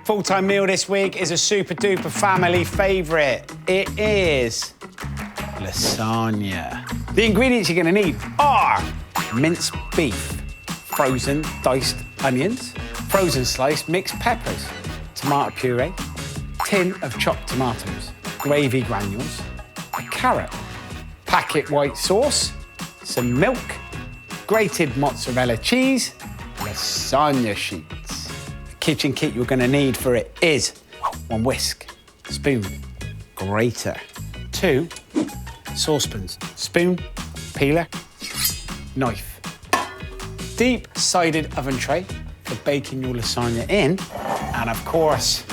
Full-time meal this week is a super-duper family favourite. It is lasagna. The ingredients you're going to need are minced beef, frozen diced onions, frozen sliced mixed peppers, tomato puree, tin of chopped tomatoes, gravy granules, a carrot, packet white sauce, some milk, grated mozzarella cheese, lasagna sheets. The kitchen kit you're going to need for it is 1 whisk, spoon, grater, 2 saucepans, spoon, peeler, knife, deep-sided oven tray for baking your lasagna in, and of course,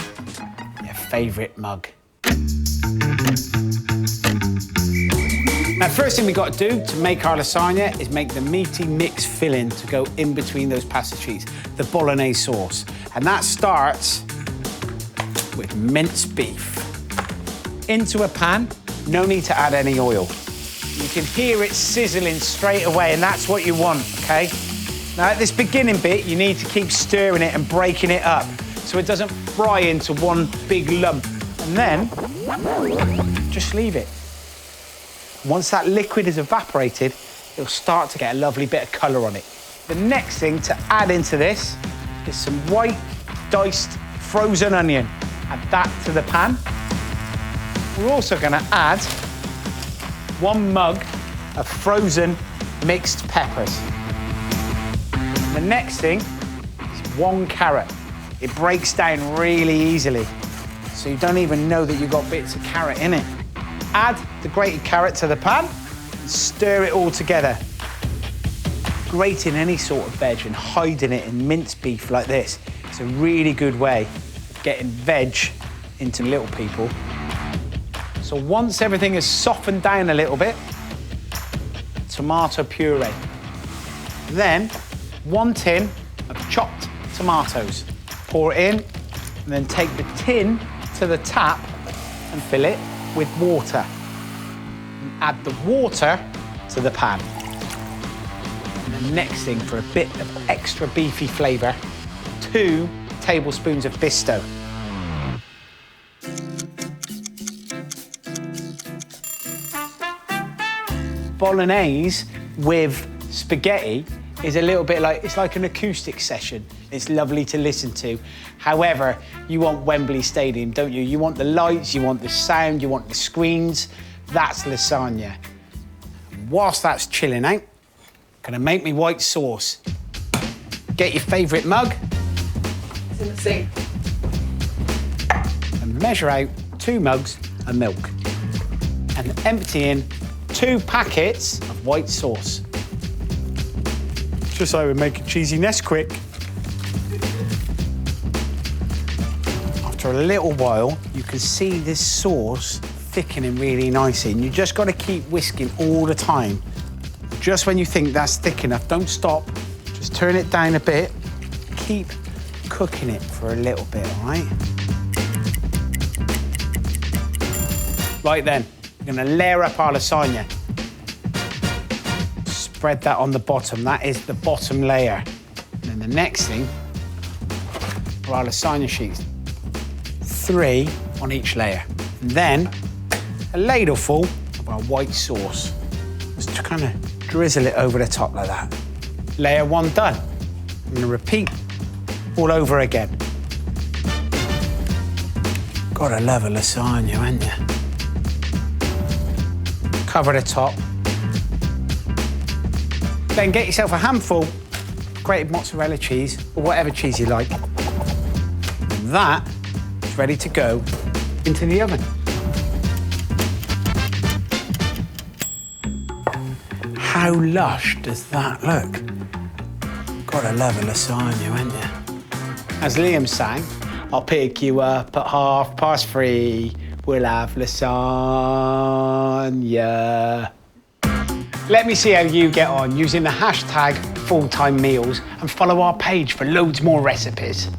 your favourite mug. Now, first thing we got to do to make our lasagna is make the meaty mix filling to go in between those pasta cheese, the bolognese sauce. And that starts with minced beef. Into a pan, no need to add any oil. You can hear it sizzling straight away, and that's what you want, okay? Now, at this beginning bit, you need to keep stirring it and breaking it up so it doesn't fry into one big lump. And then, just leave it. Once that liquid is evaporated, it'll start to get a lovely bit of colour on it. The next thing to add into this is some white diced frozen onion. Add that to the pan. We're also going to add 1 mug of frozen mixed peppers. The next thing is 1 carrot. It breaks down really easily, so you don't even know that you've got bits of carrot in it. Add the grated carrot to the pan and stir it all together. Grating any sort of veg and hiding it in minced beef like this is a really good way of getting veg into little people. So once everything is softened down a little bit, tomato puree. Then 1 tin of chopped tomatoes. Pour it in and then take the tin to the tap and fill it with water. And add the water to the pan. And the next thing, for a bit of extra beefy flavour, 2 tablespoons of pesto. Bolognese with spaghetti is a little bit like, it's like an acoustic session. It's lovely to listen to. However, you want Wembley Stadium, don't you? You want the lights, you want the sound, you want the screens. That's lasagna. Whilst that's chilling out, I'm gonna make me white sauce. Get your favourite mug. It's in the sink. And measure out 2 mugs of milk. And empty in 2 packets of white sauce. Just like we make a cheesy Nesquik. After a little while, you can see this sauce thickening really nicely, and you just got to keep whisking all the time. Just when you think that's thick enough, don't stop. Just turn it down a bit. Keep cooking it for a little bit, all right? Right then, we're gonna layer up our lasagna. Spread that on the bottom. That is the bottom layer. And then the next thing are our lasagna sheets. 3 on each layer. And then a ladleful of our white sauce. Just to kind of drizzle it over the top like that. Layer 1 done. I'm gonna repeat all over again. Gotta love a lasagna, ain't you? Cover the top. Then get yourself a handful of grated mozzarella cheese, or whatever cheese you like. And that is ready to go into the oven. How lush does that look? Gotta love a lasagna, ain't you? As Liam sang, I'll pick you up at 3:30. We'll have lasagna. Let me see how you get on using the hashtag #FullTimeMeals and follow our page for loads more recipes.